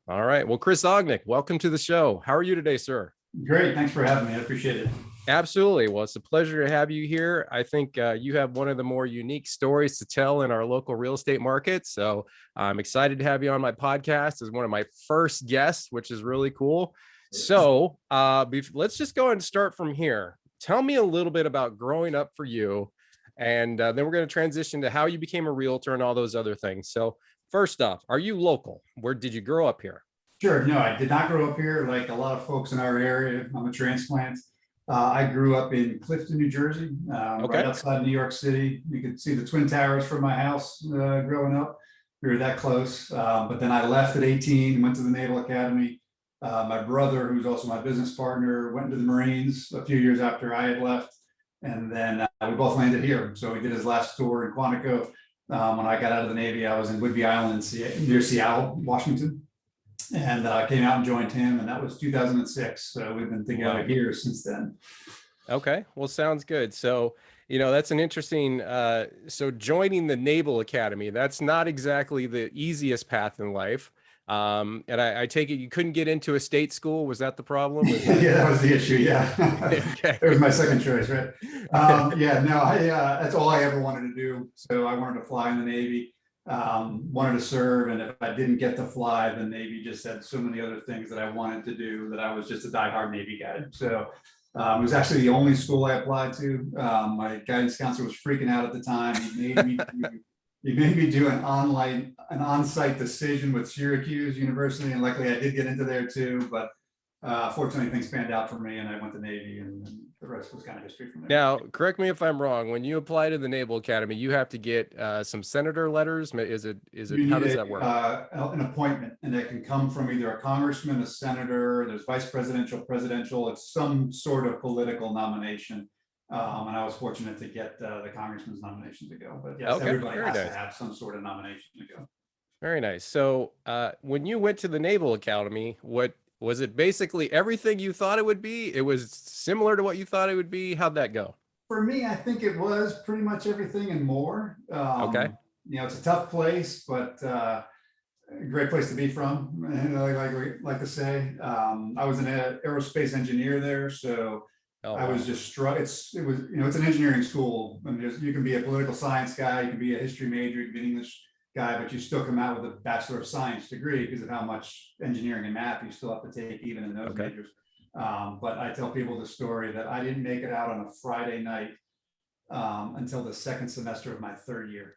All right. Well, Chris Ognek, welcome to the show. How are you today, sir? Great. Thanks for having me. I appreciate it. Absolutely. Well, it's a pleasure to have you here. I think you have one of the more unique stories to tell in our local real estate market. So I'm excited to have you on my podcast as one of my first guests, which is really cool. So let's just go and start from here. Tell me a little bit about growing up for you. And then we're going to transition to how you became a realtor and all those other things. So first off, are you local? Where did you grow up here? Sure. No, I did not grow up here like a lot of folks in our area. I'm a transplant. I grew up in Clifton, New Jersey, right Okay. outside New York City. You could see the Twin Towers from my house growing up. We were that close. But then I left at 18, went to the Naval Academy. My brother, who's also my business partner, went into the Marines a few years after I had left. And then we both landed here. So we did his last tour in Quantico. When I got out of the Navy, I was in Whidbey Island, near Seattle, Washington, and came out and joined him, and that was 2006. So we've been together here since then. Okay, well, sounds good. So, that's an interesting, so joining the Naval Academy, that's not exactly the easiest path in life. And I take it you couldn't get into a state school. Was that the problem? Yeah, that was the issue. Yeah. Okay. It was my second choice, right? Yeah, no, that's all I ever wanted to do. So I wanted to fly in the Navy, wanted to serve. And if I didn't get to fly, the Navy just had so many other things that I wanted to do that I was just a diehard Navy guy. So it was actually the only school I applied to. My guidance counselor was freaking out at the time. He made me do an on-site decision with Syracuse University, and luckily I did get into there too. But fortunately, things panned out for me, and I went to Navy, and the rest was kind of history from there. Now, correct me if I'm wrong. When you apply to the Naval Academy, you have to get some senator letters. Is it? How does that work? An appointment, and that can come from either a congressman, a senator. There's vice presidential, presidential. It's some sort of political nomination. And I was fortunate to get the congressman's nomination to go. But yes, everybody has to have some sort of nomination to go. Very nice. So when you went to the Naval Academy, what was it? Basically everything you thought it would be? It was similar to what you thought it would be? How'd that go? For me, I think it was pretty much everything and more. Okay. It's a tough place, but a great place to be from. Like to say, I was an aerospace engineer there, so I was just struck. It's an engineering school. I mean, you can be a political science guy, you can be a history major, you can be an English guy, but you still come out with a Bachelor of Science degree because of how much engineering and math you still have to take even in those majors. But I tell people the story that I didn't make it out on a Friday night until the second semester of my third year.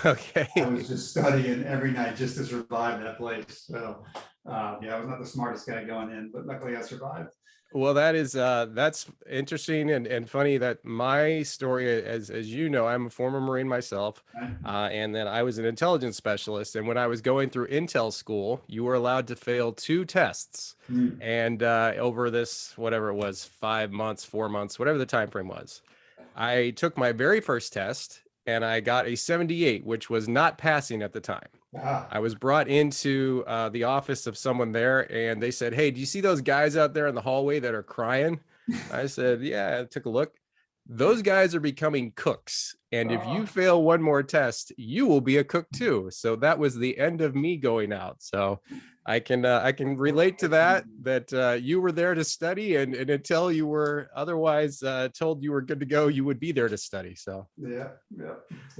Okay. I was just studying every night just to survive that place. So I was not the smartest guy going in, but luckily I survived. Well, that's interesting and funny that my story, as you know, I'm a former Marine myself, and then I was an intelligence specialist. And when I was going through Intel school, you were allowed to fail 2 tests, and over this whatever it was, 5 months, 4 months, whatever the time frame was, I took my very first test and I got a 78, which was not passing at the time. I was brought into the office of someone there, and they said, "Hey, do you see those guys out there in the hallway that are crying?" I said, "Yeah." I took a look. Those guys are becoming cooks, and if you fail one more test, you will be a cook too. So that was the end of me going out. So I can relate to that you were there to study, and until you were otherwise told you were good to go, you would be there to study. So yeah.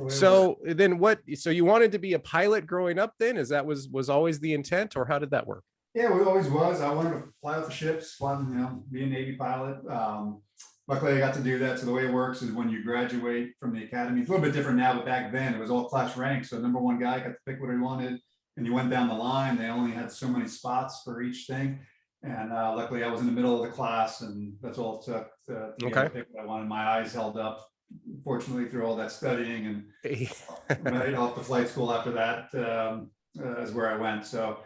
So then so you wanted to be a pilot growing up then? Is that was always the intent, or how did that work? Yeah, it always was. I wanted to fly with the ships, be a Navy pilot. Luckily, I got to do that. So the way it works is when you graduate from the academy, it's a little bit different now, but back then it was all class ranks. So number one guy got to pick what he wanted, and you went down the line. They only had so many spots for each thing. And luckily, I was in the middle of the class, and that's all it took to pick what I wanted. My eyes held up, fortunately, through all that studying, and right off the flight school after that is where I went. So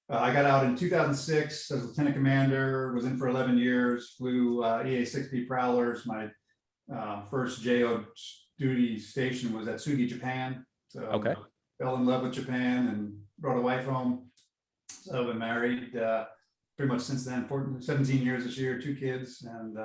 I got out in 2006 as lieutenant commander, was in for 11 years, flew EA-6B Prowlers. My first JO duty station was at Sugi, Japan. So fell in love with Japan and brought a wife home. So I've been married pretty much since then, 17 years this year, 2 kids, and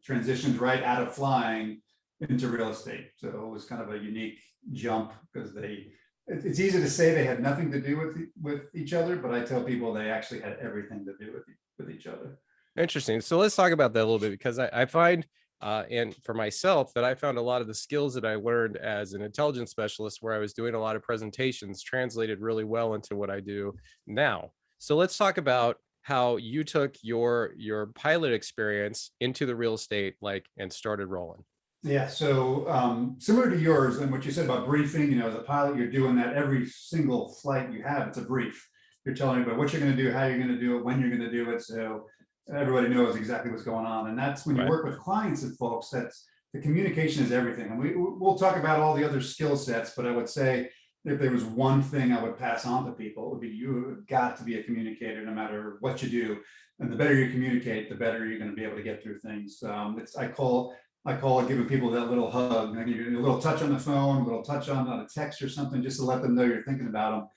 transitioned right out of flying into real estate. So it was kind of a unique jump because they it's easy to say they had nothing to do with each other, but I tell people they actually had everything to do with each other. Interesting. So let's talk about that a little bit, because I find, and for myself, that I found a lot of the skills that I learned as an intelligence specialist, where I was doing a lot of presentations, translated really well into what I do now. So let's talk about how you took your pilot experience into the real estate, like, and started rolling. Yeah, so similar to yours and what you said about briefing, as a pilot, you're doing that every single flight you have. It's a brief. You're telling everybody what you're going to do, how you're going to do it, when you're going to do it. So everybody knows exactly what's going on. And that's when you Right. work with clients and folks, that's the communication is everything. And we'll talk about all the other skill sets, but I would say if there was one thing I would pass on to people, it would be you've got to be a communicator no matter what you do. And the better you communicate, the better you're going to be able to get through things. I call it giving people that little hug. I give you a little touch on the phone, a little touch on a text or something, just to let them know you're thinking about them.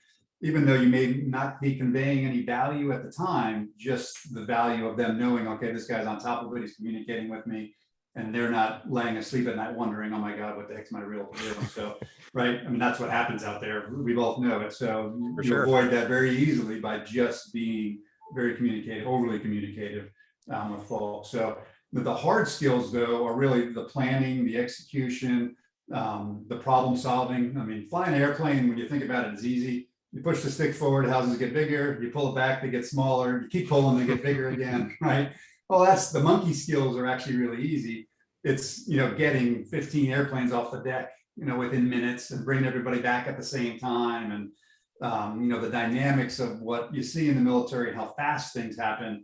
Even though you may not be conveying any value at the time, just the value of them knowing, okay, this guy's on top of it, he's communicating with me, and they're not laying asleep at night wondering, oh my God, what the heck's my realtor doing? So, right, I mean, that's what happens out there. We both know it. So For you sure. avoid that very easily by just being very communicative, overly communicative with folks. So the hard skills, though, are really the planning, the execution, the problem solving. I mean, flying an airplane, when you think about it, is easy. You push the stick forward, houses get bigger. You pull it back, they get smaller. You keep pulling, they get bigger again, right? Well, that's the monkey skills are actually really easy. It's getting 15 airplanes off the deck, within minutes, and bringing everybody back at the same time, and the dynamics of what you see in the military and how fast things happen.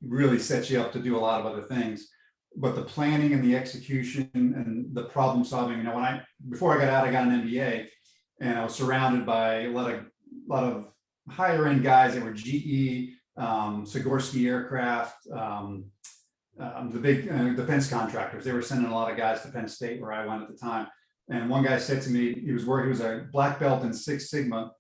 Really sets you up to do a lot of other things, but the planning and the execution and the problem solving. Before I got out, I got an MBA, and I was surrounded by a lot of higher end guys that were GE, Sikorsky Aircraft, the big defense contractors. They were sending a lot of guys to Penn State, where I went at the time. And one guy said to me, he was a black belt in Six Sigma,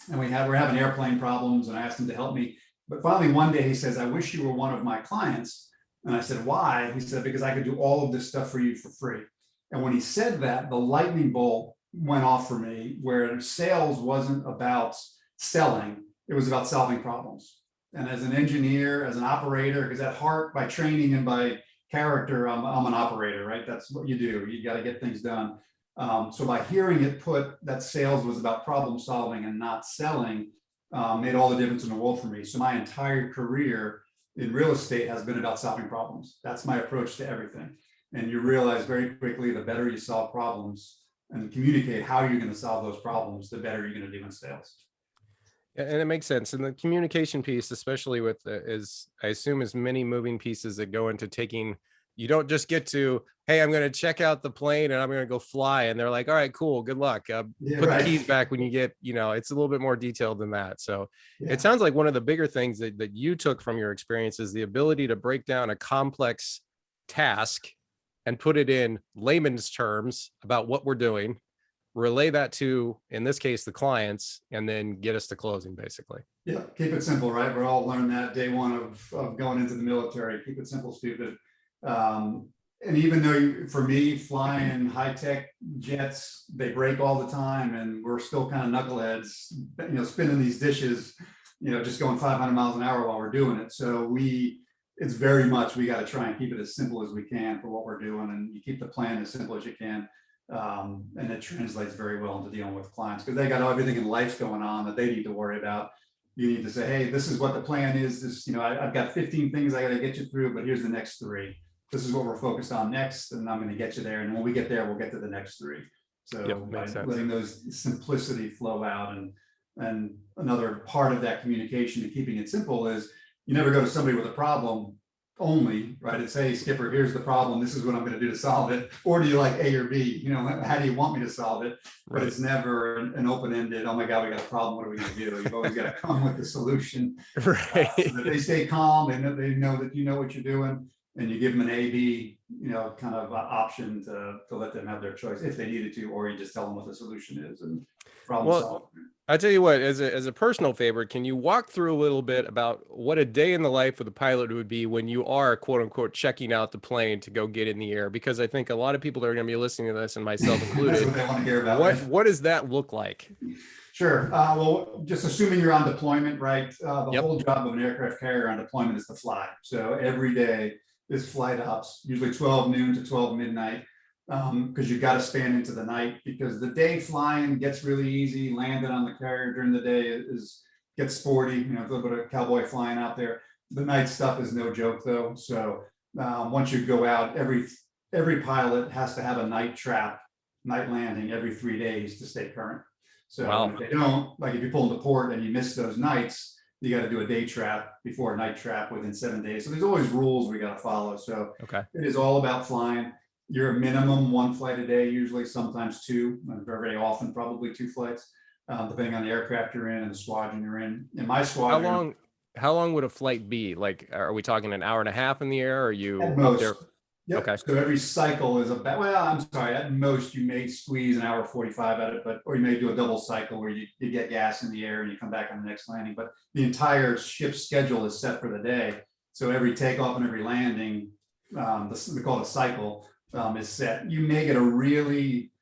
and we're having airplane problems, and I asked him to help me. But finally, one day he says, I wish you were one of my clients. And I said, why? He said, because I could do all of this stuff for you for free. And when he said that, the lightning bolt went off for me, where sales wasn't about selling, it was about solving problems. And as an engineer, as an operator, because at heart, by training and by character, I'm an operator, right? That's what you do. You got to get things done. So by hearing it put that sales was about problem solving and not selling, made all the difference in the world for me. So my entire career in real estate has been about solving problems. That's my approach to everything. And you realize very quickly, the better you solve problems and communicate how you're going to solve those problems, the better you're going to do in sales. And it makes sense. And the communication piece, especially with I assume, as many moving pieces that go into taking, you don't just get to, hey, I'm going to check out the plane and I'm going to go fly. And they're like, all right, cool, good luck. Put the keys back when you get, it's a little bit more detailed than that. So It sounds like one of the bigger things that you took from your experience is the ability to break down a complex task and put it in layman's terms about what we're doing, relay that to, in this case, the clients, and then get us to closing, basically. Yeah, keep it simple, right? We're all learned that day one of going into the military. Keep it simple, stupid. And even though for me, flying high-tech jets, they break all the time, and we're still kind of knuckleheads, spinning these dishes, just going 500 miles an hour while we're doing it. So it's very much, we got to try and keep it as simple as we can for what we're doing, and you keep the plan as simple as you can. And it translates very well into dealing with clients, because they got everything in life going on that they need to worry about. You need to say, hey, this is what the plan is. This, I've got 15 things I got to get you through, but here's the next 3. This is what we're focused on next, and I'm going to get you there. And when we get there, we'll get to the next 3. So by letting those simplicity flow out, and another part of that communication and keeping it simple is you never go to somebody with a problem only, right? It's, hey, Skipper, here's the problem. This is what I'm going to do to solve it. Or do you like A or B? How do you want me to solve it? But it's never an open-ended, oh my God, we got a problem. What are we going to do? You've always got to come with the solution. Right. So that they stay calm and they know that you know what you're doing, and you give them an A, B, kind of option to let them have their choice if they needed to, or you just tell them what the solution is and problem solve. I tell you what, as a personal favor, can you walk through a little bit about what a day in the life of the pilot would be when you are quote unquote checking out the plane to go get in the air? Because I think a lot of people are going to be listening to this, and myself That's included. what they want to hear about, right? What does that look like? Sure. Well, just assuming you're on deployment, right? The Yep. whole job of an aircraft carrier on deployment is to fly. So every day is flight ops, usually 12 noon to 12 midnight, because you've got to span into the night, because the day flying gets really easy. Landing on the carrier during the day gets sporty, you know, a little bit of cowboy flying out there. The night stuff is no joke though. So once you go out, every pilot has to have a night trap, night landing every 3 days to stay current. So Wow. if they don't, like if you pull into port and you miss those nights, you got to do a day trap before a night trap within 7 days. So there's always rules we got to follow. So Okay. it is all about flying. You're a minimum one flight a day, usually sometimes two, very often probably two flights, depending on the aircraft you're in and the squadron you're in. In my How squadron, long how long would a flight be? Like, are we talking an hour and a half in the air? Are at you up most, there? yep. Okay. So every cycle is about, well, I'm sorry, at most you may squeeze an hour 45 at it, or you may do a double cycle where you get gas in the air and you come back on the next landing. But the entire ship's schedule is set for the day. So every takeoff and every landing, we call it a cycle, is set. You may get a really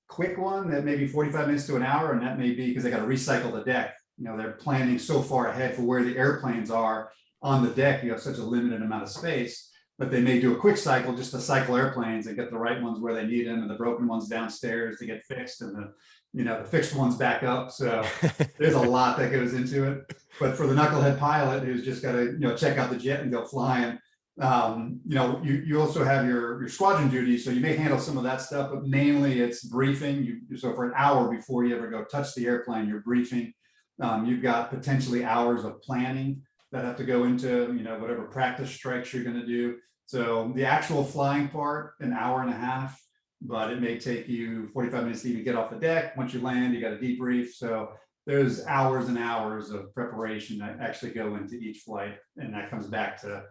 quick one that may be 45 minutes to an hour, and that may be because they got to recycle the deck. You know, they're planning so far ahead for where the airplanes are on the deck. You have such a limited amount of space, but they may do a quick cycle just to cycle airplanes and get the right ones where they need them, and the broken ones downstairs to get fixed, and the fixed ones back up. So there's a lot that goes into it. But for the knucklehead pilot who's just got to check out the jet and go flying, you also have your squadron duties, so you may handle some of that stuff, but mainly it's briefing. So for an hour before you ever go touch the airplane, you're briefing. You've got potentially hours of planning that have to go into whatever practice strikes you're going to do. So the actual flying part, an hour and a half, but it may take you 45 minutes to even get off the deck. Once you land, you got to debrief. So there's hours and hours of preparation that actually go into each flight, and that comes back to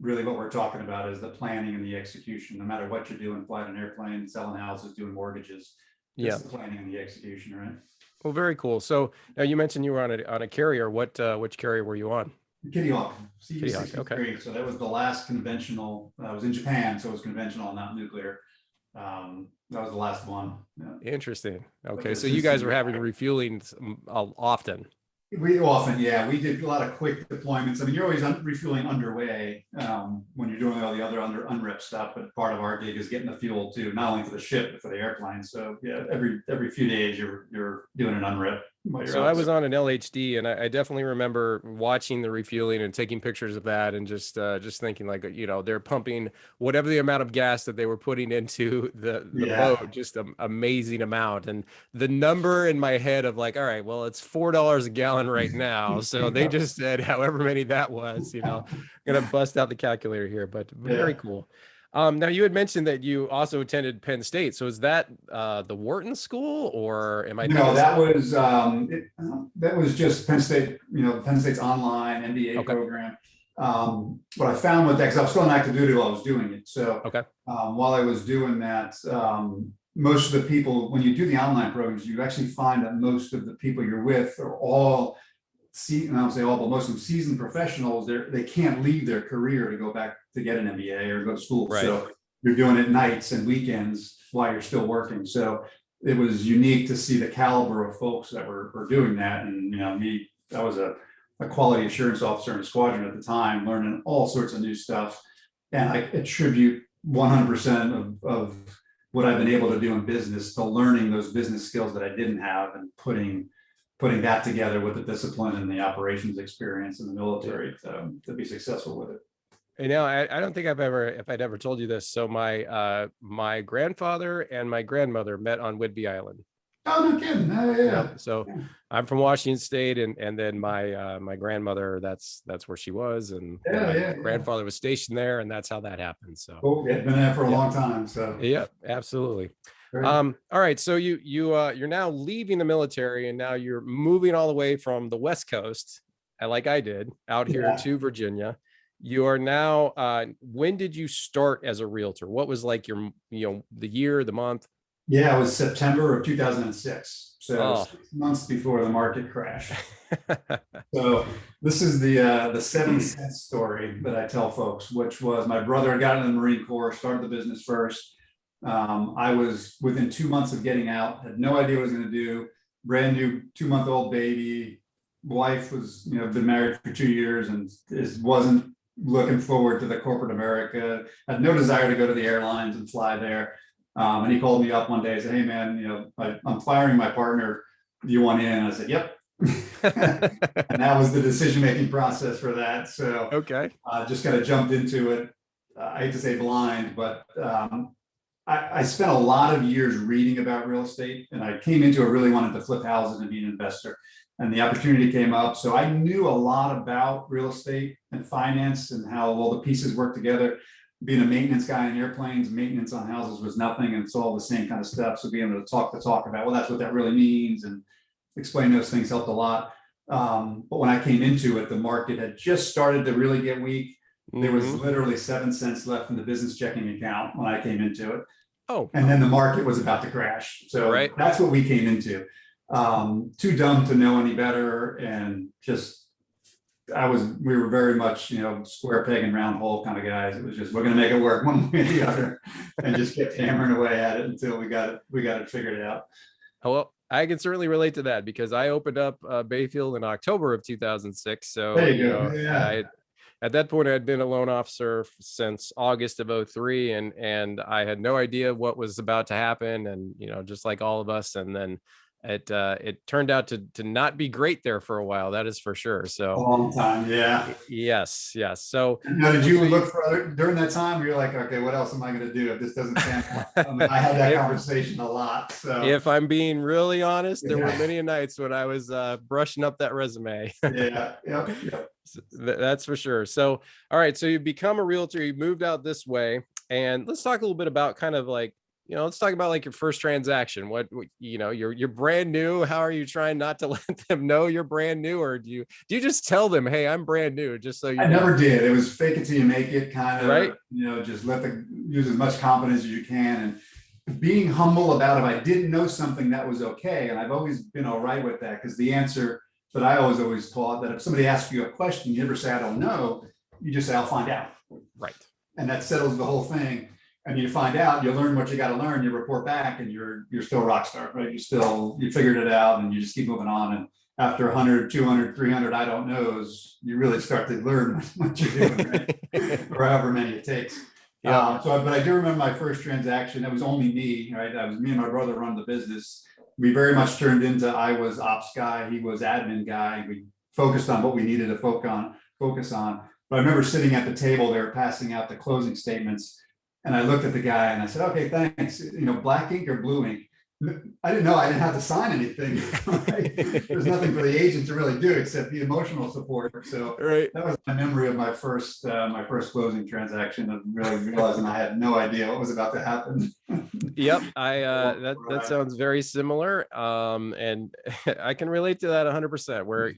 really what we're talking about is the planning and the execution. No matter what you're doing, flying an airplane, selling houses, doing mortgages, Yeah. it's the planning and the execution, right? Well, very cool. So now you mentioned you were on a carrier. Which carrier were you on? Kitty Hawk, Kitty Hawk. Okay. CU-63. So that was the last conventional. I was in Japan, so it was conventional, not nuclear. That was the last one. Yeah. Interesting. Okay. But So you guys were having refueling often. We often, yeah, we did a lot of quick deployments. I mean, you're always refueling underway when you're doing all the other unrep stuff, but part of our gig is getting the fuel too, not only for the ship, but for the airplane. So yeah, every few days you're doing an unrep. So I was on an LHD, and I definitely remember watching the refueling and taking pictures of that, and just thinking like, they're pumping whatever the amount of gas that they were putting into the boat, just an amazing amount. And the number in my head of like, all right, well, it's $4 a gallon right now. So they just said however many that was, gonna bust out the calculator here, but very cool. Now you had mentioned that you also attended Penn State. So is that the Wharton School, or am I? No, that was just Penn State. Penn State's online MBA program. What I found with that, because I was still on active duty while I was doing it. So while I was doing that, most of the people, when you do the online programs, you actually find that most of the people you're with are all, and I don't say all, but most of them seasoned professionals. They can't leave their career to go back to get an MBA or go to school. Right. So you're doing it nights and weekends while you're still working. So it was unique to see the caliber of folks that were doing that. And I was a quality assurance officer in a squadron at the time, learning all sorts of new stuff. And I attribute 100% of what I've been able to do in business to learning those business skills that I didn't have, and putting that together with the discipline and the operations experience in the military to be successful with it. And now I don't think if I'd ever told you this. So my grandfather and my grandmother met on Whidbey Island. Oh, no kidding. Yeah. So I'm from Washington State, and then my grandmother, that's where she was, and my grandfather was stationed there, and that's how that happened. So it's been there for a long time. So yeah, absolutely. All right. So you're now leaving the military, and now you're moving all the way from the West Coast, like I did, out here to Virginia. You are now, when did you start as a realtor? What was like your, the year, the month? Yeah, it was September of 2006. So Oh. 6 months before the market crash. So this is the 7 cent story that I tell folks, which was my brother had gotten in the Marine Corps, started the business first. I was within 2 months of getting out, had no idea what I was going to do. Brand new 2-month-old baby. Wife was, been married for 2 years and wasn't looking forward to the corporate America. Had no desire to go to the airlines and fly there. And he called me up one day and said, "Hey man, I'm firing my partner. Do you want in?" And I said, "Yep." And that was the decision-making process for that. So Okay. just kind of jumped into it. I hate to say blind, but I spent a lot of years reading about real estate, and I came into it really wanting to flip houses and be an investor. And the opportunity came up. So I knew a lot about real estate and finance and how all the pieces work together. Being a maintenance guy in airplanes, maintenance on houses was nothing. And it's all the same kind of stuff. So being able to talk about, well, that's what that really means, and explain those things helped a lot. But when I came into it, the market had just started to really get weak. There was literally 7 cents left in the business checking account when I came into it. Oh. And then the market was about to crash. So Right. that's what we came into. Too dumb to know any better. And just, we were very much, square peg and round hole kind of guys. It was just, we're going to make it work one way or the other, and just kept hammering away at it until we got it figured out. Oh, well, I can certainly relate to that because I opened up Bayfield in October of 2006. So, There you go. Yeah. at that point, I had been a loan officer since August of 03, and I had no idea what was about to happen. And, just like all of us. And then it turned out to not be great there for a while. That is for sure. A So long time. Yeah. yes. So did you look for other during that time? You're like, okay, what else am I going to do if this doesn't stand? I had that conversation a lot. So if I'm being really honest, there were Yeah. many nights when I was brushing up that resume. Yeah. Yep. That's for sure. So, all right. So you become a realtor, you moved out this way, and let's talk a little bit about kind of like, let's talk about like your first transaction. You're brand new. How are you trying not to let them know you're brand new? Or do you just tell them, "Hey, I'm brand new," just so you I know? never did. It was fake it till you make it kind of, Right. Just use as much confidence as you can, and being humble about if I didn't know something, that was okay. And I've always been all right with that, because the answer that I always taught, that if somebody asks you a question, you never say, "I don't know." You just say, "I'll find out." Right. And that settles the whole thing. And you find out, you learn what you got to learn, you report back, and you're still a rock star, right? You figured it out, and you just keep moving on. And after 100, 200, 300, I don't knows, you really start to learn what you're doing, right? Or however many it takes. Yeah. But I do remember my first transaction. That was only me, right? That was me and my brother run the business. We very much turned into, I was ops guy, he was admin guy. We focused on what we needed to focus on. But I remember sitting at the table, they were passing out the closing statements. And I looked at the guy and I said, "Okay, thanks. Black ink or blue ink?" I didn't know I didn't have to sign anything. Right? There's nothing for the agent to really do except the emotional support. So Right. that was my memory of my first closing transaction, of really realizing I had no idea what was about to happen. Yep. That sounds very similar. And I can relate to that 100%, where,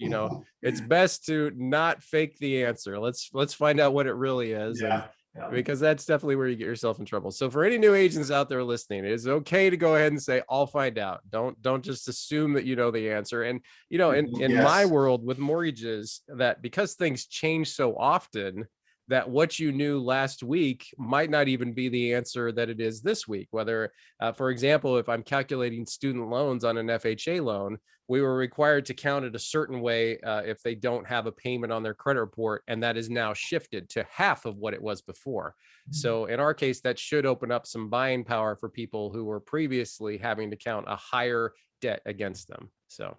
it's best to not fake the answer. Let's find out what it really is. Yeah. Because that's definitely where you get yourself in trouble. So for any new agents out there listening, it is okay to go ahead and say, "I'll find out." Don't just assume that you know the answer. And in my world with mortgages, that because things change so often, that what you knew last week might not even be the answer that it is this week. Whether, for example, if I'm calculating student loans on an FHA loan, we were required to count it a certain way if they don't have a payment on their credit report, and that is now shifted to half of what it was before. So in our case, that should open up some buying power for people who were previously having to count a higher debt against them. So,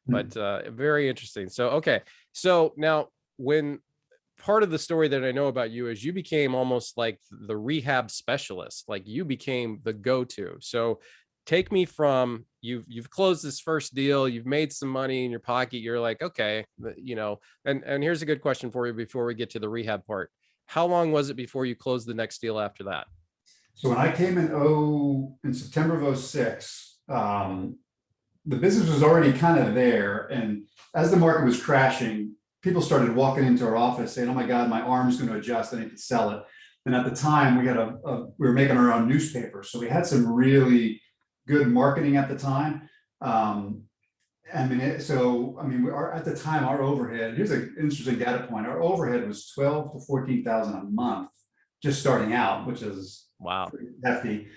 but very interesting. So, okay. So now, when part of the story that I know about you is you became almost like the rehab specialist, like you became the go-to. So take me from you've closed this first deal, you've made some money in your pocket, you're like, okay, and here's a good question for you before we get to the rehab part. How long was it before you closed the next deal after that? So when I came in September of 06, the business was already kind of there. And as the market was crashing, people started walking into our office saying, "Oh my God, my arm's going to adjust. I need to sell it." And at the time, we were making our own newspaper, so we had some really good marketing at the time. At the time, our overhead, here's an interesting data point. Our overhead was 12 to 14,000 a month, just starting out, which is Wow. pretty hefty.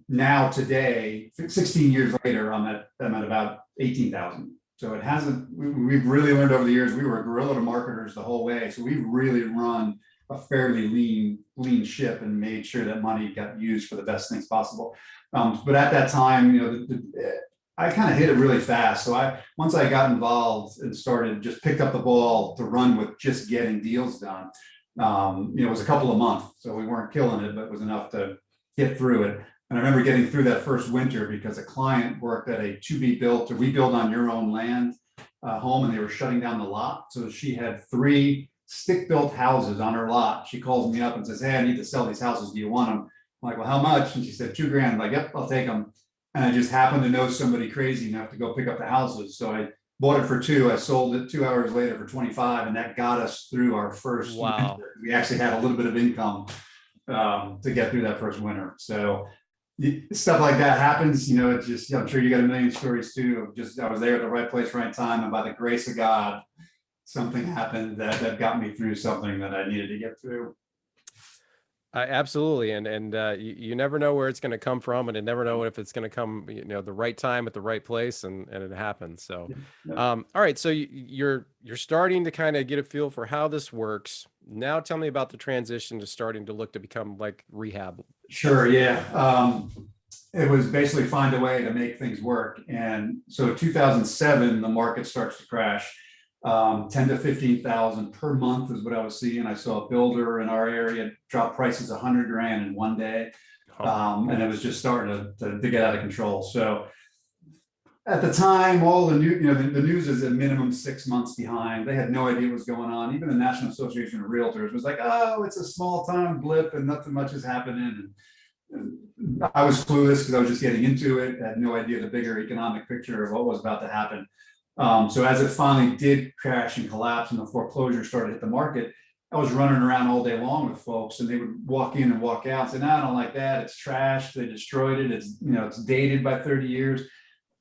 Now today, 16 years later, I'm at about 18,000. So it hasn't, we've really learned over the years, we were guerrilla marketers the whole way. So we've really run a fairly lean ship and made sure that money got used for the best things possible. But at that time, I kind of hit it really fast. So once I got involved and just picked up the ball to run with just getting deals done. It was a couple of months, so we weren't killing it, but it was enough to get through it. And I remember getting through that first winter because a client worked at a to be built or we build on your own land home, and they were shutting down the lot. So she had 3 stick-built houses on her lot. She calls me up and says, "Hey, I need to sell these houses. Do you want them?" I'm like, "Well, how much?" And she said, $2,000. I'm like, "Yep, I'll take them." And I just happened to know somebody crazy enough to go pick up the houses. So I bought it for 2. I sold it 2 hours later for 25, and that got us through our first winter. We actually had a little bit of income to get through that first winter. So stuff like that happens. It's just, I'm sure you got a million stories too of just, I was there at the right place, right time, and by the grace of God, something happened that got me through something that I needed to get through. Absolutely. And you never know where it's going to come from, and you never know if it's going to come, the right time at the right place, and it happens. So, all right. So you're starting to kind of get a feel for how this works. Now tell me about the transition to starting to look to become like Rehab. Sure. Yeah. It was basically find a way to make things work. And so 2007, the market starts to crash. 10 to 15,000 per month is what I was seeing. I saw a builder in our area drop prices $100,000 in one day. And it was just starting to get out of control. So at the time, all the the news is a minimum 6 months behind. They had no idea what was going on. Even the National Association of Realtors was like, "Oh, it's a small time blip and nothing much is happening." And I was clueless because I was just getting into it. I had no idea the bigger economic picture of what was about to happen. So as it finally did crash and collapse and the foreclosure started to hit the market, I was running around all day long with folks, and they would walk in and walk out and say, "No, I don't like that. It's trash. They destroyed it. It's dated by 30 years.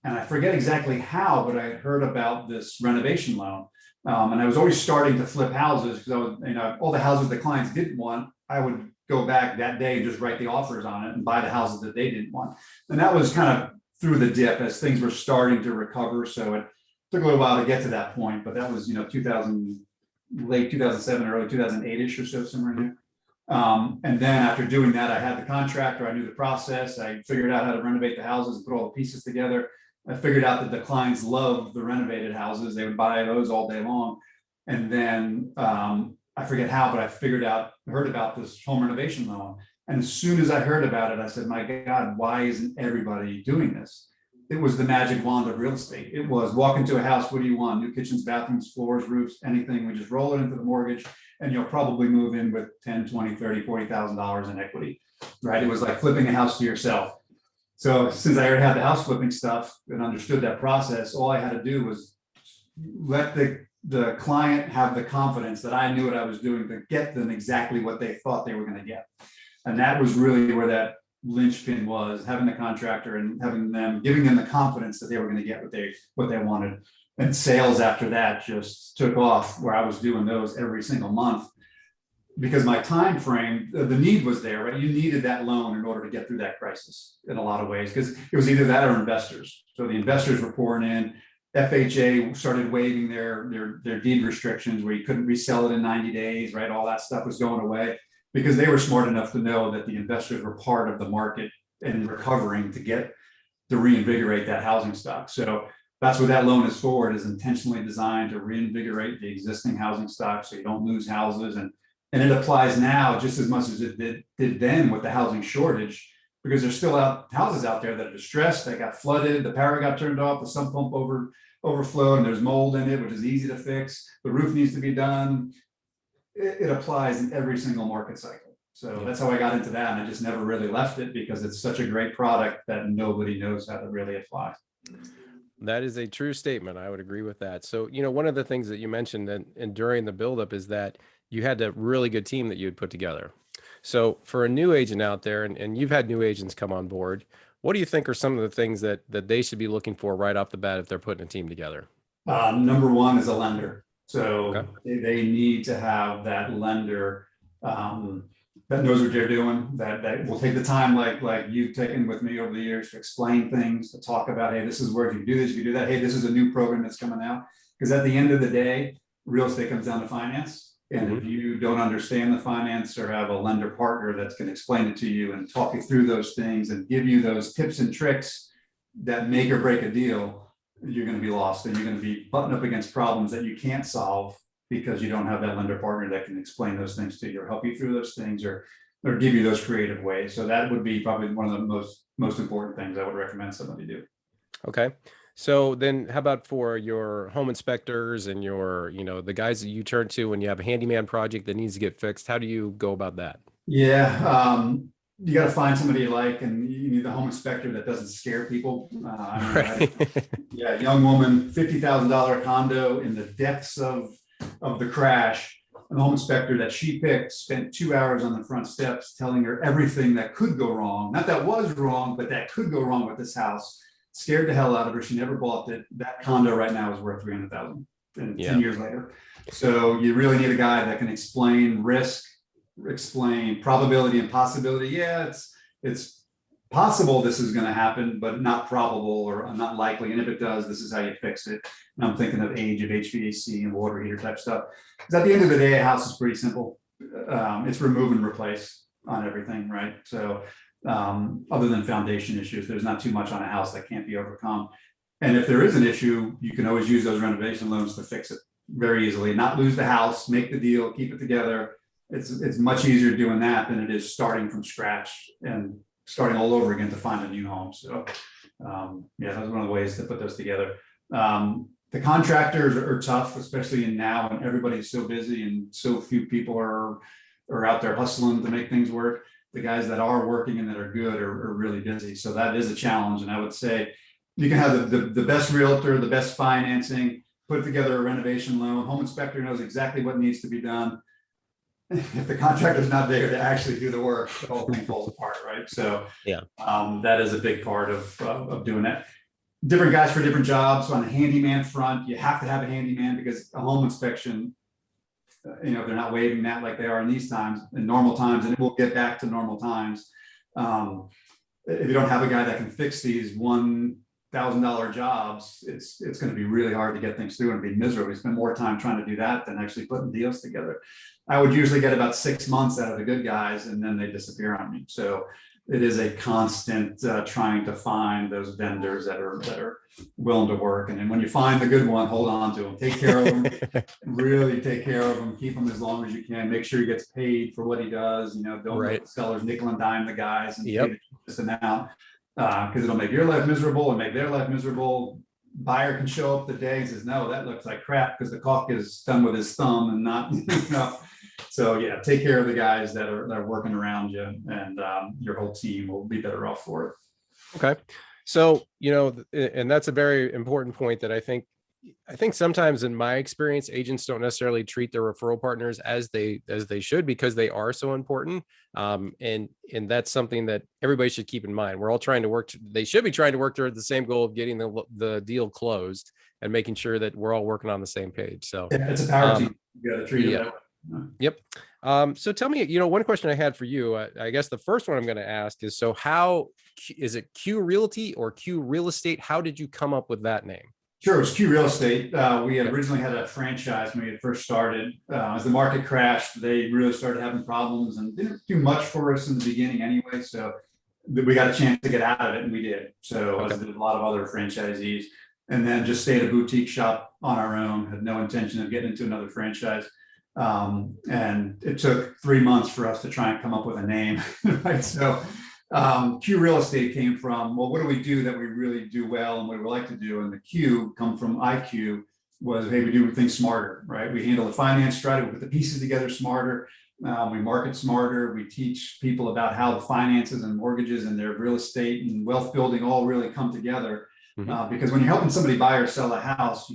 And I forget exactly how, but I had heard about this renovation loan. And I was always starting to flip houses because I was, all the houses the clients didn't want, I would go back that day and just write the offers on it and buy the houses that they didn't want. And that was kind of through the dip as things were starting to recover. So it took a little while to get to that point, but that was, late 2007, early 2008-ish or so, somewhere in there. And then after doing that, I had the contractor, I knew the process, I figured out how to renovate the houses and put all the pieces together. I figured out that the clients loved the renovated houses. They would buy those all day long. And then I forget how, but I heard about this home renovation loan. And as soon as I heard about it, I said, "My God, why isn't everybody doing this?" It was the magic wand of real estate. It was walk into a house, what do you want? New kitchens, bathrooms, floors, roofs, anything. We just roll it into the mortgage and you'll probably move in with 10, 20, 30, $40,000 in equity, right? It was like flipping a house to yourself. So since I already had the house flipping stuff and understood that process, all I had to do was let the client have the confidence that I knew what I was doing to get them exactly what they thought they were going to get. And that was really where that linchpin was, having the contractor and giving them the confidence that they were going to get what they wanted. And sales after that just took off, where I was doing those every single month. Because my time frame, the need was there, right? You needed that loan in order to get through that crisis in a lot of ways, because it was either that or investors. So the investors were pouring in. FHA started waiving their deed restrictions where you couldn't resell it in 90 days, right? All that stuff was going away because they were smart enough to know that the investors were part of the market and recovering to reinvigorate that housing stock. So that's what that loan is for. It is intentionally designed to reinvigorate the existing housing stock so you don't lose houses. And it applies now just as much as it did then with the housing shortage, because there's still houses out there that are distressed, that got flooded, the power got turned off, the sump pump overflowed, and there's mold in it, which is easy to fix. The roof needs to be done. It applies in every single market cycle. So that's how I got into that. And I just never really left it because it's such a great product that nobody knows how to really apply. That is a true statement. I would agree with that. So, one of the things that you mentioned and during the buildup is that you had a really good team that you had put together. So for a new agent out there, and you've had new agents come on board, What do you think are some of the things that they should be looking for right off the bat if they're putting a team together? Number one is a lender. Okay. So they need to have that lender that knows what they're doing, that will take the time, like you've taken with me over the years, to explain things, to talk about, hey, this is where you do this, you do that. Hey, this is a new program that's coming out. Because at the end of the day, real estate comes down to finance. And if you don't understand the finance or have a lender partner that's going to explain it to you and talk you through those things and give you those tips and tricks that make or break a deal, you're going to be lost, and you're going to be butting up against problems that you can't solve because you don't have that lender partner that can explain those things to you or help you through those things, or give you those creative ways. So that would be probably one of the most important things I would recommend somebody do. Okay. So then how about for your home inspectors and your, the guys that you turn to when you have a handyman project that needs to get fixed? How do you go about that? Yeah. You got to find somebody you like, and you need the home inspector that doesn't scare people. Right. Yeah, young woman, $50,000 condo in the depths of the crash. And the home inspector that she picked spent 2 hours on the front steps telling her everything that could go wrong. Not that was wrong, but that could go wrong with this house. Scared the hell out of her. She never bought it. That condo right now is worth $300,000 and 10 years later. So you really need a guy that can explain risk, explain probability and possibility. Yeah, it's possible this is going to happen, but not probable or not likely. And if it does, this is how you fix it. And I'm thinking of age of HVAC and water heater type stuff. Because at the end of the day, a house is pretty simple. It's remove and replace on everything, right? So other than foundation issues, there's not too much on a house that can't be overcome. And if there is an issue, you can always use those renovation loans to fix it very easily. Not lose the house, make the deal, keep it together. It's much easier doing that than it is starting from scratch and starting all over again to find a new home. So yeah, that's one of the ways to put those together. The contractors are tough, especially in now when everybody's so busy and so few people are out there hustling to make things work. The guys that are working and that are good are really busy. So that is a challenge. And I would say you can have the best realtor, the best financing, put together a renovation loan. Home inspector knows exactly what needs to be done. If the contractor's not there to actually do the work, the whole thing falls apart, right? So Yeah. That is a big part of doing that. Different guys for different jobs. On the handyman front, you have to have a handyman because a home inspection, they're not waiving that like they are in these times, in normal times, and it will get back to normal times. If you don't have a guy that can fix these $1,000 jobs, it's going to be really hard to get things through and be miserable. We spend more time trying to do that than actually putting deals together. I would usually get about 6 months out of the good guys, and then they disappear on me. So it is a constant trying to find those vendors that are willing to work. And then when you find the good one, hold on to them, take care of them, really take care of them, keep them as long as you can, make sure he gets paid for what he does. Don't let the sellers nickel and dime the guys and pay the cheapest amount, because it'll make your life miserable and make their life miserable. Buyer can show up the day and says, no, that looks like crap because the caulk is done with his thumb and not, So yeah, take care of the guys that are working around you, and your whole team will be better off for it. Okay. So, and that's a very important point that I think sometimes in my experience, agents don't necessarily treat their referral partners as they should, because they are so important. And that's something that everybody should keep in mind. We're all trying to work. They should be trying to work toward the same goal of getting the deal closed and making sure that we're all working on the same page. So yeah, it's a power team. You got to treat it that way. Yep. So tell me, one question I had for you, I guess the first one I'm going to ask is, so how is it Q Realty or Q Real Estate? How did you come up with that name? Sure, it was Q Real Estate. We had originally had a franchise when we had first started. As the market crashed, they really started having problems and didn't do much for us in the beginning anyway. So we got a chance to get out of it, and we did. So as did a lot of other franchisees, and then just stayed a boutique shop on our own, had no intention of getting into another franchise. And it took 3 months for us to try and come up with a name, right? So Q Real Estate came from, well, what do we do that we really do well and what do we like to do? And the Q come from IQ, was, hey, we do things smarter, right? We handle the finance strategy, we put the pieces together smarter, we market smarter, we teach people about how the finances and mortgages and their real estate and wealth building all really come together. Because when you're helping somebody buy or sell a house,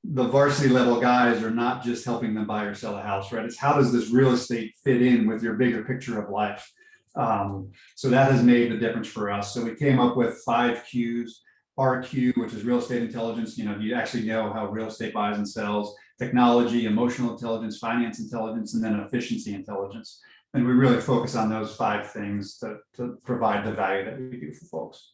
the varsity level guys are not just helping them buy or sell a house, right? It's how does this real estate fit in with your bigger picture of life? So that has made the difference for us. So we came up with 5 Qs. RQ, which is real estate intelligence. You actually know how real estate buys and sells, technology, emotional intelligence, finance intelligence, and then efficiency intelligence. And we really focus on those 5 things to provide the value that we do for folks.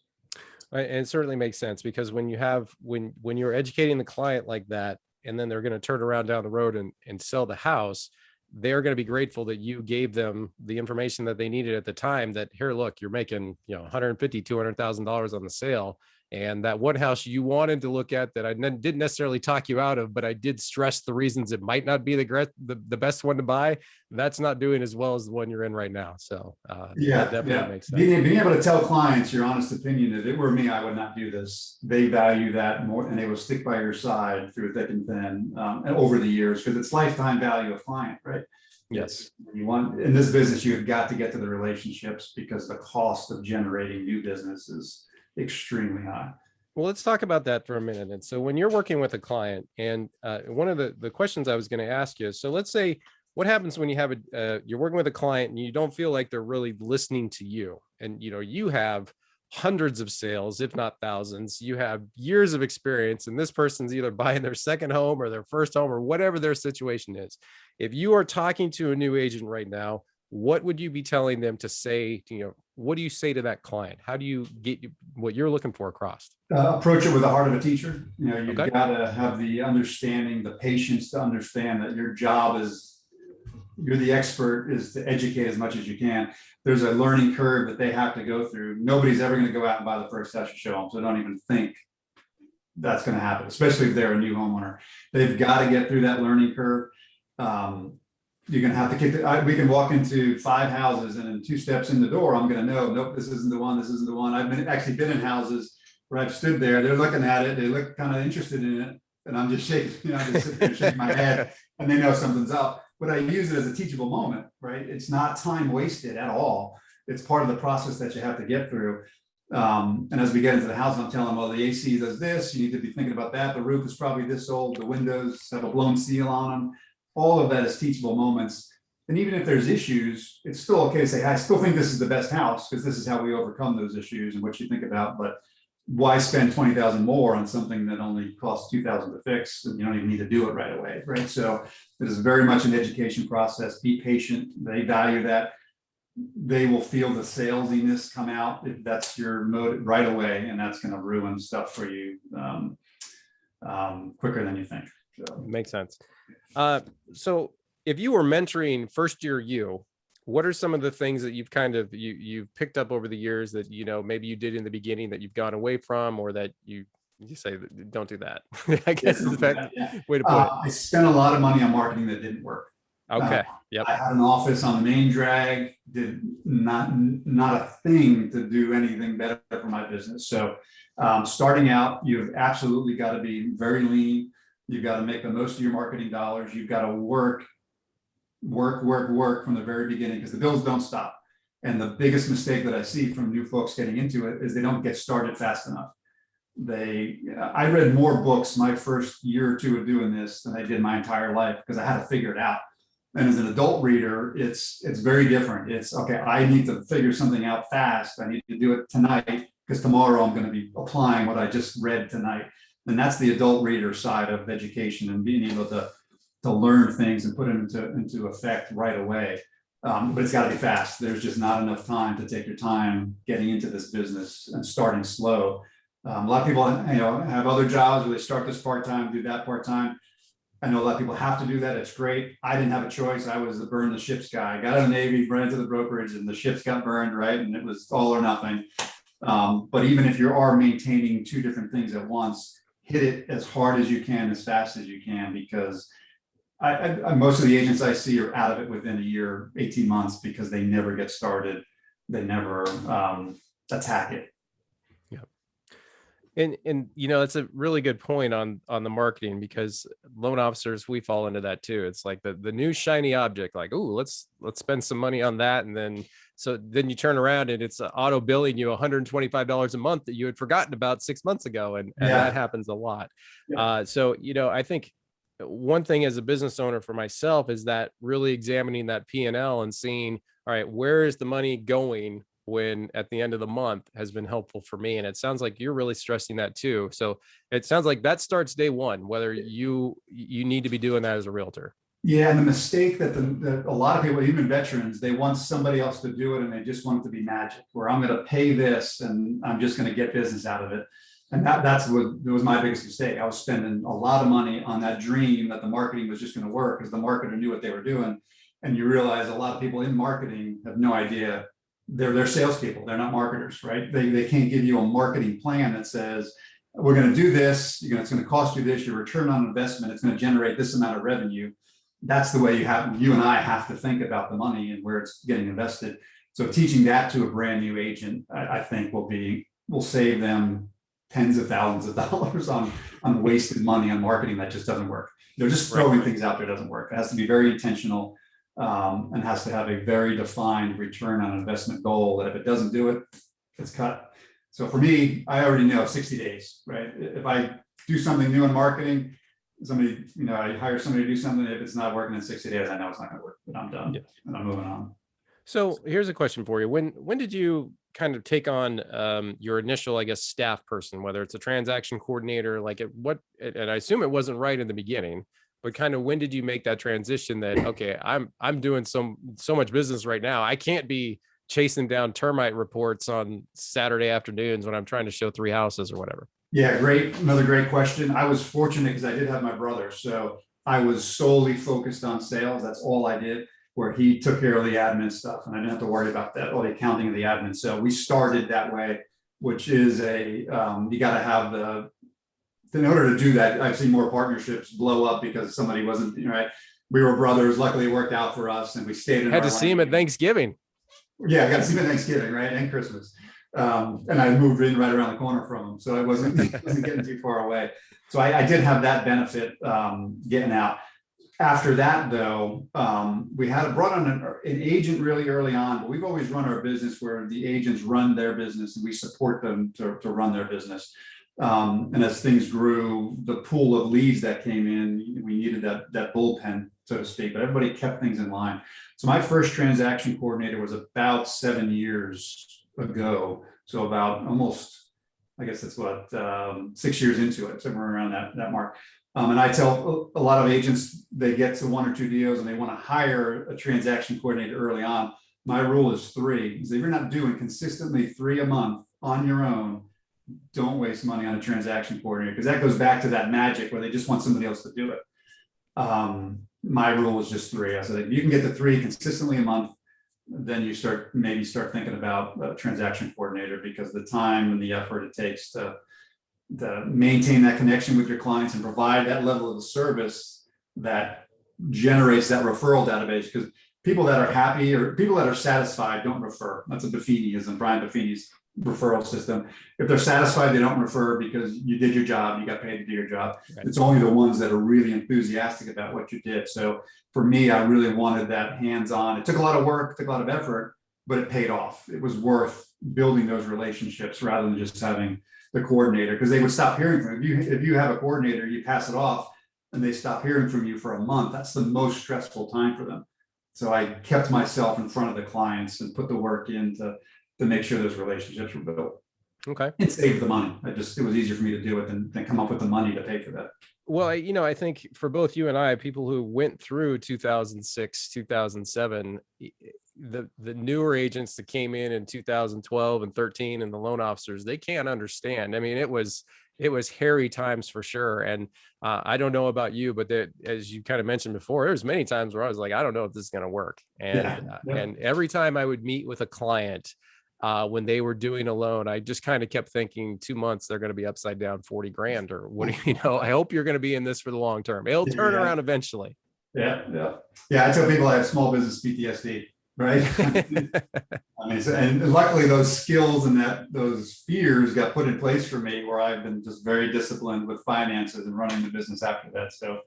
And it certainly makes sense, because when you're educating the client like that, and then they're going to turn around down the road and sell the house, they're going to be grateful that you gave them the information that they needed at the time, that here, look, you're making, $150,000, $200,000 on the sale. And that one house you wanted to look at that I didn't necessarily talk you out of, but I did stress the reasons it might not be the best one to buy. That's not doing as well as the one you're in right now. So that definitely makes sense. Being able to tell clients your honest opinion, if it were me, I would not do this. They value that more, and they will stick by your side through thick and thin and over the years, because it's lifetime value of client, right? Yes. You want, in this business, you've got to get to the relationships, because the cost of generating new business is extremely high. Well, let's talk about that for a minute. And so when you're working with a client, and one of the questions I was going to ask you, so let's say, what happens when you have you're working with a client and you don't feel like they're really listening to you, and you have hundreds of sales, if not thousands, you have years of experience, and this person's either buying their second home or their first home or whatever their situation is. If you are talking to a new agent right now, what would you be telling them to say? What do you say to that client? How do you get what you're looking for across? Approach it with the heart of a teacher. You've got to have the understanding, the patience to understand that your job is, you're the expert, is to educate as much as you can. There's a learning curve that they have to go through. Nobody's ever going to go out and buy the first house you show them, so don't even think that's going to happen, especially if they're a new homeowner. They've got to get through that learning curve. You're going to have to kick we can walk into 5 houses, and in 2 steps in the door, I'm going to know, nope, this isn't the one, this isn't the one. I've actually been in houses where I've stood there, they're looking at it, they look kind of interested in it, and I'm just shaking, I just sit there shaking my head, and they know something's up. But I use it as a teachable moment, right? It's not time wasted at all. It's part of the process that you have to get through. And as we get into the house, I'm telling them, well, the AC does this, you need to be thinking about that. The roof is probably this old, the windows have a blown seal on them. All of that is teachable moments. And even if there's issues, it's still okay to say, I still think this is the best house, because this is how we overcome those issues and what you think about. But why spend 20,000 more on something that only costs 2,000 to fix, and you don't even need to do it right away, right? So it is very much an education process. Be patient. They value that. They will feel the salesiness come out if that's your mode right away, and that's going to ruin stuff for you quicker than you think. So. Makes sense. So if you were mentoring first year what are some of the things that you've you've picked up over the years that, maybe you did in the beginning that you've gone away from, or that you say, don't do that? I guess is the best way to put it. I spent a lot of money on marketing that didn't work. Okay. Yep. I had an office on the main drag, did not a thing to do anything better for my business. So starting out, you've absolutely got to be very lean. You've got to make the most of your marketing dollars. You've got to work from the very beginning, because the bills don't stop. And the biggest mistake that I see from new folks getting into it is they don't get started fast enough. I read more books my first year or two of doing this than I did my entire life, because I had to figure it out. And as an adult reader, it's very different. It's okay, I need to figure something out fast. I need to do it tonight, because tomorrow I'm going to be applying what I just read tonight. And that's the adult reader side of education, and being able to learn things and put them into effect right away. But it's got to be fast. There's just not enough time to take your time getting into this business and starting slow. A lot of people, have other jobs where they start this part-time, do that part-time. I know a lot of people have to do that. It's great. I didn't have a choice. I was the burn the ships guy. I got out of the Navy, ran into the brokerage, and the ships got burned, right? And it was all or nothing. But even if you are maintaining 2 different things at once, hit it as hard as you can, as fast as you can, because most of the agents I see are out of it within a year, 18 months, because they never get started. They never attack it. And that's a really good point on the marketing, because loan officers, we fall into that too. It's like the new shiny object, like, oh, let's spend some money on that. And then you turn around and it's auto billing you $125 a month that you had forgotten about 6 months ago. And that happens a lot. Yeah. I think one thing as a business owner for myself is that really examining that P&L and seeing all right, where is the money going when at the end of the month has been helpful for me. And it sounds like you're really stressing that too. So it sounds like that starts day one, whether you need to be doing that as a realtor. Yeah, and the mistake that a lot of people, even veterans, they want somebody else to do it and they just want it to be magic, where I'm going to pay this and I'm just going to get business out of it. And that's what was my biggest mistake. I was spending a lot of money on that dream that the marketing was just going to work because the marketer knew what they were doing. And you realize a lot of people in marketing have no idea. They're salespeople. They're not marketers, right? They can't give you a marketing plan that says, we're going to do this. It's going to cost you this. Your return on investment, it's going to generate this amount of revenue. That's the way you and I have to think about the money and where it's getting invested. So teaching that to a brand new agent, I think will save them tens of thousands of dollars on wasted money on marketing that just doesn't work. Just throwing things out there doesn't work. It has to be very intentional and has to have a very defined return on investment goal that if it doesn't do it, it's cut. So for me, I already know 60 days, right? If I do something new in marketing, I hire somebody to do something. If it's not working in 60 days, I know it's not going to work, but I'm done and I'm moving on. So here's a question for you. When did you kind of take on your initial, I guess, staff person, whether it's a transaction coordinator, and I assume it wasn't right in the beginning, but kind of when did you make that transition that, okay, I'm doing so much business right now. I can't be chasing down termite reports on Saturday afternoons when I'm trying to show 3 houses or whatever. Yeah, another great question. I was fortunate because I did have my brother. So I was solely focused on sales. That's all I did, where he took care of the admin stuff and I didn't have to worry about that, all the accounting of the admin. So we started that way, which is you got to have in order to do that, I've seen more partnerships blow up because somebody wasn't, right. We were brothers. Luckily it worked out for us and we stayed in Had to see him at Thanksgiving. Yeah, I got to see him at Thanksgiving, right? And Christmas. And I moved in right around the corner from him. So I wasn't getting too far away. So I did have that benefit getting out. After that, though, we brought on an agent really early on, but we've always run our business where the agents run their business and we support them to run their business. And as things grew, the pool of leads that came in, we needed that bullpen, so to speak, but everybody kept things in line. So my first transaction coordinator was about 7 years ago. So about almost, I guess that's 6 years into it, somewhere around that mark. And I tell a lot of agents, they get to 1 or 2 deals and they want to hire a transaction coordinator early on. My rule is 3. Is if you're not doing consistently 3 a month on your own, don't waste money on a transaction coordinator, because that goes back to that magic where they just want somebody else to do it. My rule is just 3. I said, if you can get to 3 consistently a month, then you start thinking about a transaction coordinator, because the time and the effort it takes to maintain that connection with your clients and provide that level of service that generates that referral database. Because people that are happy or people that are satisfied don't refer. That's a Buffiniism, Brian Buffini's referral system. If they're satisfied, they don't refer because you did your job, you got paid to do your job. Right. It's only the ones that are really enthusiastic about what you did. So for me, I really wanted that hands-on. It took a lot of work, took a lot of effort, but it paid off. It was worth building those relationships rather than just having the coordinator, because they would stop hearing from you. If you have a coordinator, you pass it off and they stop hearing from you for a month. That's the most stressful time for them. So I kept myself in front of the clients and put the work in to make sure those relationships were built. Okay. It saved the money. It was easier for me to do it than come up with the money to pay for that. Well, I think for both you and I, people who went through 2006, 2007, the newer agents that came in 2012 and 13 and the loan officers, they can't understand. I mean, it was hairy times for sure. And I don't know about you, but as you kind of mentioned before, there was many times where I was like, I don't know if this is going to work. And and every time I would meet with a client, when they were doing a loan, I just kind of kept thinking 2 months, they're going to be upside down 40 grand or what do you know, I hope you're going to be in this for the long term. It'll turn around eventually. Yeah. I tell people I have small business PTSD, right? I mean, and luckily those skills and those fears got put in place for me, where I've been just very disciplined with finances and running the business after that. So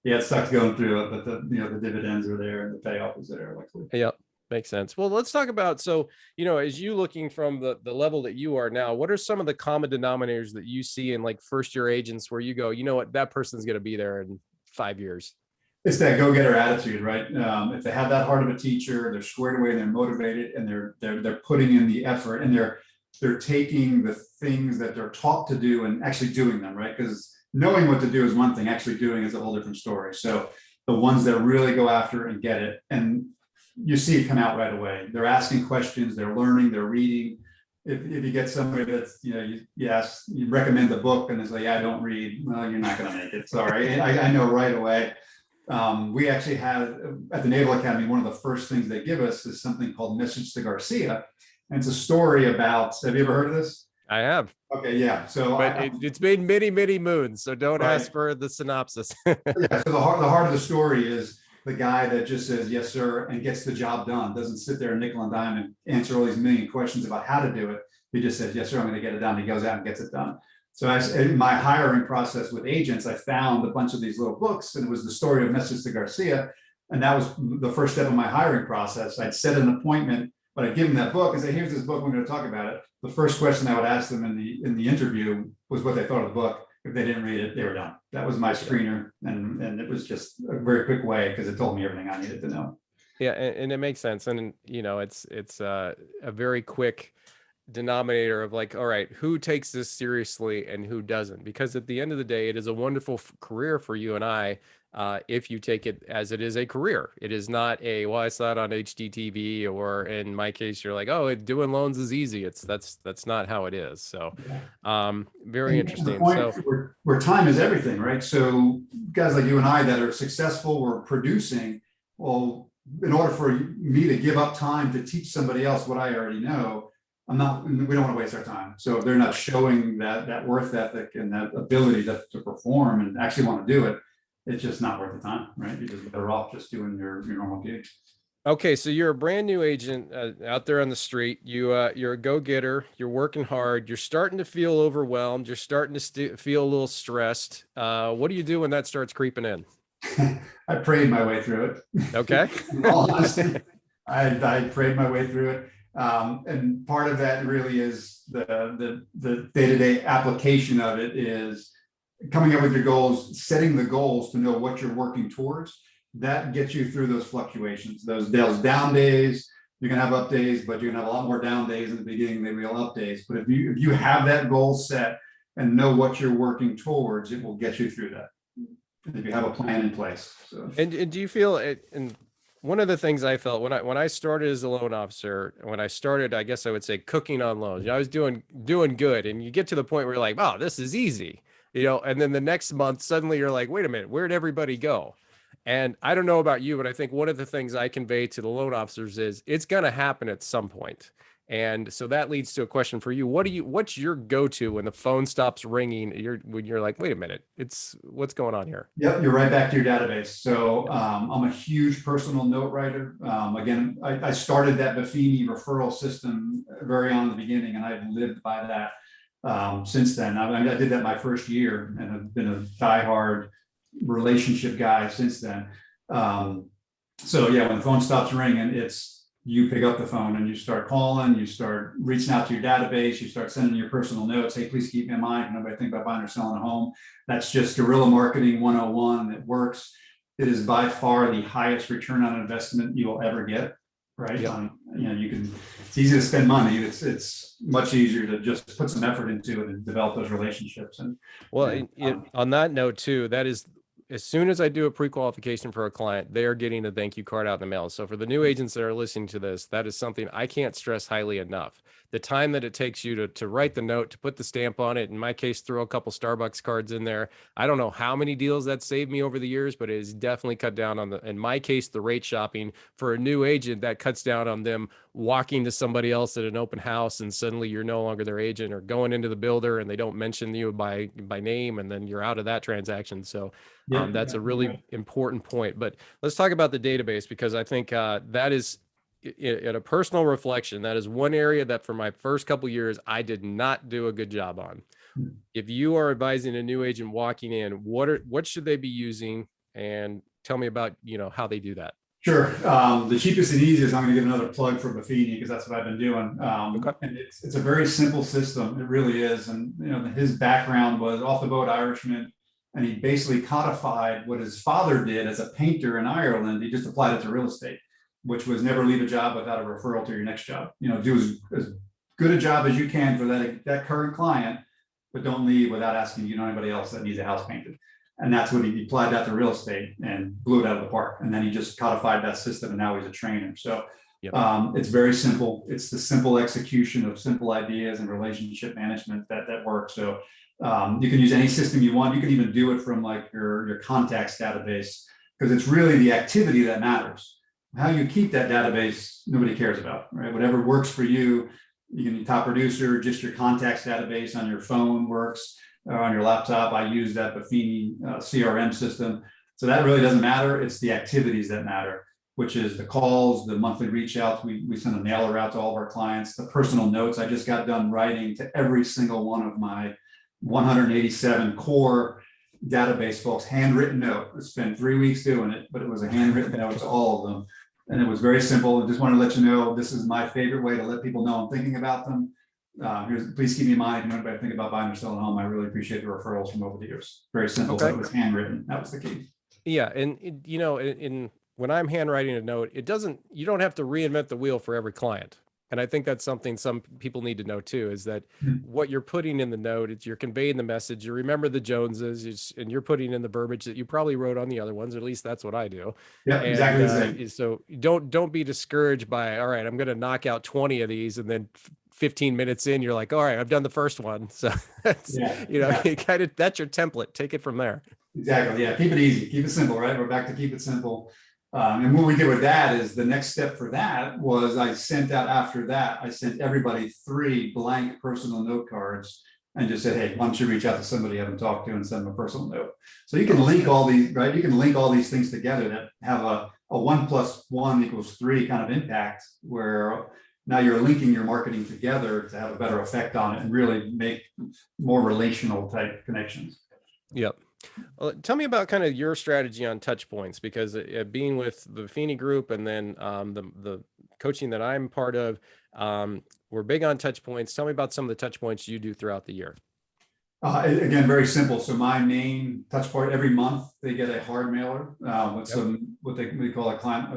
yeah, it sucked going through it, but the dividends are there and the payoff is there, luckily. Yep. Makes sense. Well, let's talk about, so, as you looking from the level that you are now, what are some of the common denominators that you see in like first year agents where you go, you know what, that person's going to be there in 5 years? It's that go-getter attitude, right? If they have that heart of a teacher, they're squared away and they're motivated and they're putting in the effort and they're taking the things that they're taught to do and actually doing them, right? Because knowing what to do is one thing, actually doing is a whole different story. So the ones that really go after and get it, and you see it come out right away. They're asking questions, they're learning, they're reading. If you get somebody that's, you recommend the book and it's like, yeah, I don't read, well, you're not going to make it. Sorry. I know right away. We actually had at the Naval Academy, one of the first things they give us is something called Message to Garcia. And it's a story about, have you ever heard of this? I have. Okay, yeah. So, but it's been many, many moons. So don't ask for the synopsis. Yeah. So the heart of the story is the guy that just says yes, sir, and gets the job done. Doesn't sit there nickel and dime and answer all these million questions about how to do it. He just says yes, sir, I'm going to get it done. He goes out and gets it done. So in my hiring process with agents, I found a bunch of these little books, and it was the story of Message to Garcia, and that was the first step of my hiring process. I'd set an appointment, but I'd give them that book and say, here's this book, we're going to talk about it. The first question I would ask them in the interview was what they thought of the book. If they didn't read it, they were done. That was my screener, and it was just a very quick way because it told me everything I needed to know. Yeah, and it makes sense, and it's a very quick denominator of like, all right, who takes this seriously and who doesn't? Because at the end of the day, it is a wonderful career for you and I. If you take it as it is a career, it is not a, well, I saw it on HGTV, or in my case, you're like, oh, doing loans is easy. That's not how it is. So, very interesting. So where time is everything, right? So guys like you and I that are successful, we're producing. Well, in order for me to give up time to teach somebody else what I already know, we don't want to waste our time. So if they're not showing that worth ethic and that ability to perform and actually want to do it, it's just not worth the time, right? You're just better off just doing your normal gig. Okay, so you're a brand new agent out there on the street. You're a go-getter. You're working hard. You're starting to feel overwhelmed. You're starting to feel a little stressed. What do you do when that starts creeping in? I prayed my way through it. Okay. In all honesty, I prayed my way through it. And part of that really is the day-to-day application of it is coming up with your goals, setting the goals to know what you're working towards. That gets you through those fluctuations, those down days. You're gonna have up days, but you're gonna have a lot more down days in the beginning than real up days. But if you have that goal set and know what you're working towards, it will get you through that. If you have a plan in place. So. And do you feel it? And one of the things I felt when I started as a loan officer, when I started, I guess I would say cooking on loans. I was doing good, and you get to the point where you're like, oh, this is easy, and then the next month suddenly you're like, wait a minute, where'd everybody go? And I don't know about you, but I think one of the things I convey to the loan officers is it's going to happen at some point. And so that leads to a question for you. What's your go-to when the phone stops ringing? When you're like, wait a minute, what's going on here? Yep, you're right back to your database. So I'm a huge personal note writer. Again, I started that Buffini referral system very on in the beginning, and I've lived by that since then. I did that my first year, and I've been a diehard relationship guy since then. So yeah, when the phone stops ringing, you pick up the phone and you start calling, you start reaching out to your database, you start sending your personal notes. Hey, please keep me in mind. Nobody think about buying or selling a home. That's just guerrilla marketing 101. It works. It is by far the highest return on investment you will ever get. Right. Yep. It's easy to spend money. It's much easier to just put some effort into it and develop those relationships. And on that note too, that is, as soon as I do a pre-qualification for a client, they are getting a thank you card out in the mail. So for the new agents that are listening to this, that is something I can't stress highly enough. The time that it takes you to write the note, to put the stamp on it, in my case, throw a couple Starbucks cards in there. I don't know how many deals that saved me over the years, but it has definitely cut down on in my case, the rate shopping. For a new agent, that cuts down on them walking to somebody else at an open house and suddenly you're no longer their agent, or going into the builder and they don't mention you by name, and then you're out of that transaction. So that's a really important point. But let's talk about the database, because I think that is, in a personal reflection, that is one area that for my first couple of years, I did not do a good job on. If you are advising a new agent walking in, what should they be using? And tell me about, how they do that. Sure. The cheapest and easiest, I'm going to give another plug for Buffini, because that's what I've been doing. Okay. And it's a very simple system. It really is. And, his background was off the boat Irishman. And he basically codified what his father did as a painter in Ireland. He just applied it to real estate, which was never leave a job without a referral to your next job. Do as good a job as you can for that current client, but don't leave without asking anybody else that needs a house painted. And that's what he applied that to real estate and blew it out of the park. And then he just codified that system, and now he's a trainer. So it's very simple. It's the simple execution of simple ideas and relationship management that works. So you can use any system you want. You can even do it from like your contacts database, because it's really the activity that matters. How you keep that database, nobody cares about, right? Whatever works for you. You can be top producer, just your contacts database on your phone works, or on your laptop. I use that Buffini CRM system. So that really doesn't matter. It's the activities that matter, which is the calls, the monthly reach outs. We send a mailer out to all of our clients, the personal notes. I just got done writing to every single one of my 187 core database folks, handwritten note. I spent 3 weeks doing it, but it was a handwritten note to all of them. And it was very simple. I just want to let you know, this is my favorite way to let people know I'm thinking about them. Please keep me in mind if you know anybody think about buying or selling a home. I really appreciate the referrals from over the years. Very simple, but it was handwritten. That was the key. Yeah, and when I'm handwriting a note, you don't have to reinvent the wheel for every client. And I think that's something some people need to know too, is that what you're putting in the note, you're conveying the message. You remember the Joneses, and you're putting in the verbiage that you probably wrote on the other ones. Or at least that's what I do. Yeah, exactly the same. So don't be discouraged by, all right, I'm going to knock out 20 of these, and then 15 minutes in, you're like, all right, I've done the first one. So that's, that's your template. Take it from there. Exactly. Yeah. Keep it easy. Keep it simple, right? We're back to keep it simple. And what we did with that is the next step for that was I sent everybody 3 blank personal note cards and just said, hey, why don't you reach out to somebody you haven't talked to and send them a personal note. So you can link all these, right? You can link all these things together that have a 1 + 1 = 3 kind of impact, where now you're linking your marketing together to have a better effect on it and really make more relational type connections. Yep. Well, tell me about kind of your strategy on touch points, because being with the Feeney group and then the coaching that I'm part of, we're big on touch points. Tell me about some of the touch points you do throughout the year. Again, very simple. So my main touch point, every month they get a hard mailer with some what we call a client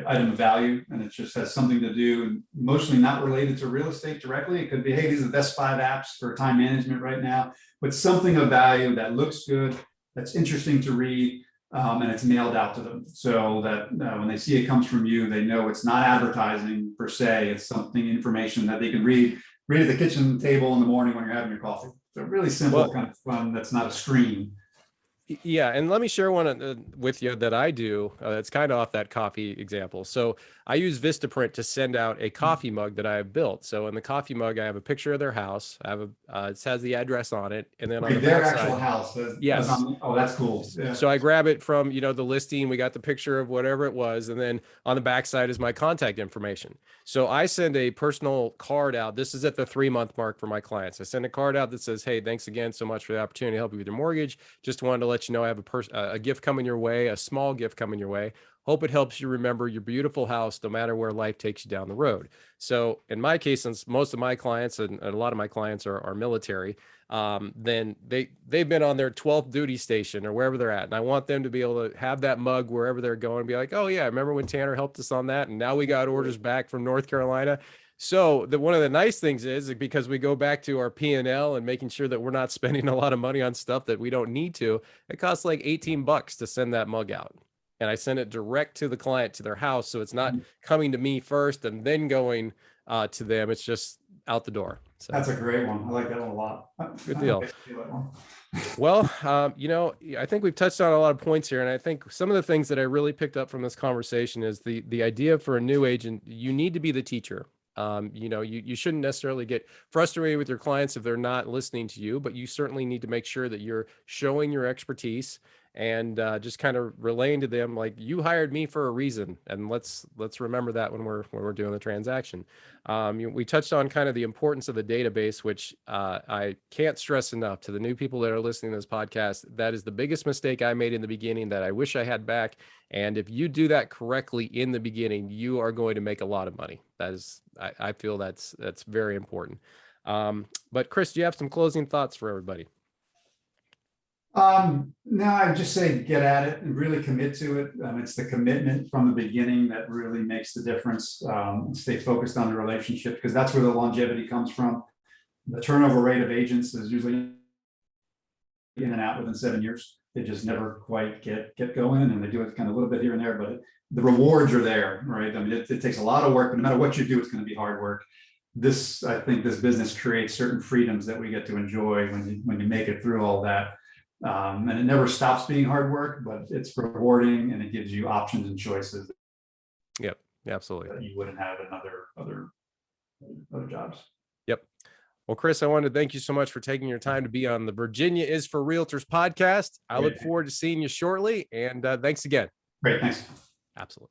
item of value, and it just has something to do, mostly not related to real estate directly. It could be, hey, these are the best 5 apps for time management right now, but something of value that looks good, that's interesting to read, and it's mailed out to them, so that when they see it comes from you, they know it's not advertising per se. It's something, information that they can read at the kitchen table in the morning when you're having your coffee. So really simple, kind of fun. That's not a screen. Yeah, and let me share one with you that I do. It's kind of off that coffee example. So I use Vistaprint to send out a coffee mug that I have built. So in the coffee mug, I have a picture of their house. I have it has the address on it, and then on the their back actual side, house. Yes. Oh, that's cool. Yeah. So I grab it from the listing. We got the picture of whatever it was, and then on the back side is my contact information. So I send a personal card out. This is at the 3-month mark for my clients. I send a card out that says, "Hey, thanks again so much for the opportunity to help you with your mortgage. Just wanted to let you know I have a gift coming your way, a small gift coming your way. Hope it helps you remember your beautiful house, no matter where life takes you down the road." So in my case, since most of my clients and a lot of my clients are military, then they've been on their 12th duty station or wherever they're at. And I want them to be able to have that mug wherever they're going and be like, oh yeah, I remember when Tanner helped us on that. And now we got orders back from North Carolina. So one of the nice things is, because we go back to our P&L and making sure that we're not spending a lot of money on stuff that we don't need to, it costs like $18 to send that mug out. And I send it direct to the client, to their house. So it's not coming to me first and then going to them. It's just out the door. So that's a great one. I like that one a lot. Good deal. Well, I think we've touched on a lot of points here. And I think some of the things that I really picked up from this conversation is the idea for a new agent, you need to be the teacher. You shouldn't necessarily get frustrated with your clients if they're not listening to you, but you certainly need to make sure that you're showing your expertise and just kind of relaying to them, like, you hired me for a reason, and let's remember that when we're doing the transaction. We touched on kind of the importance of the database, which I can't stress enough to the new people that are listening to this podcast. That is the biggest mistake I made in the beginning that I wish I had back. And if you do that correctly in the beginning, you are going to make a lot of money. I feel that's very important. But Chris, do you have some closing thoughts for everybody? No, I just say get at it and really commit to it. It's the commitment from the beginning that really makes the difference. Stay focused on the relationship because that's where the longevity comes from. The turnover rate of agents is usually in and out within 7 years. They just never quite get going, and they do it kind of a little bit here and there, but the rewards are there, right? I mean, it takes a lot of work, but no matter what you do, it's going to be hard work. I think this business creates certain freedoms that we get to enjoy when you make it through all that. And it never stops being hard work, but it's rewarding and it gives you options and choices Yep, absolutely. that you wouldn't have in other jobs. Yep. Well, Chris, I wanted to thank you so much for taking your time to be on the Virginia is for Realtors podcast. I look forward to seeing you shortly, and thanks again. Great, thanks. Absolutely.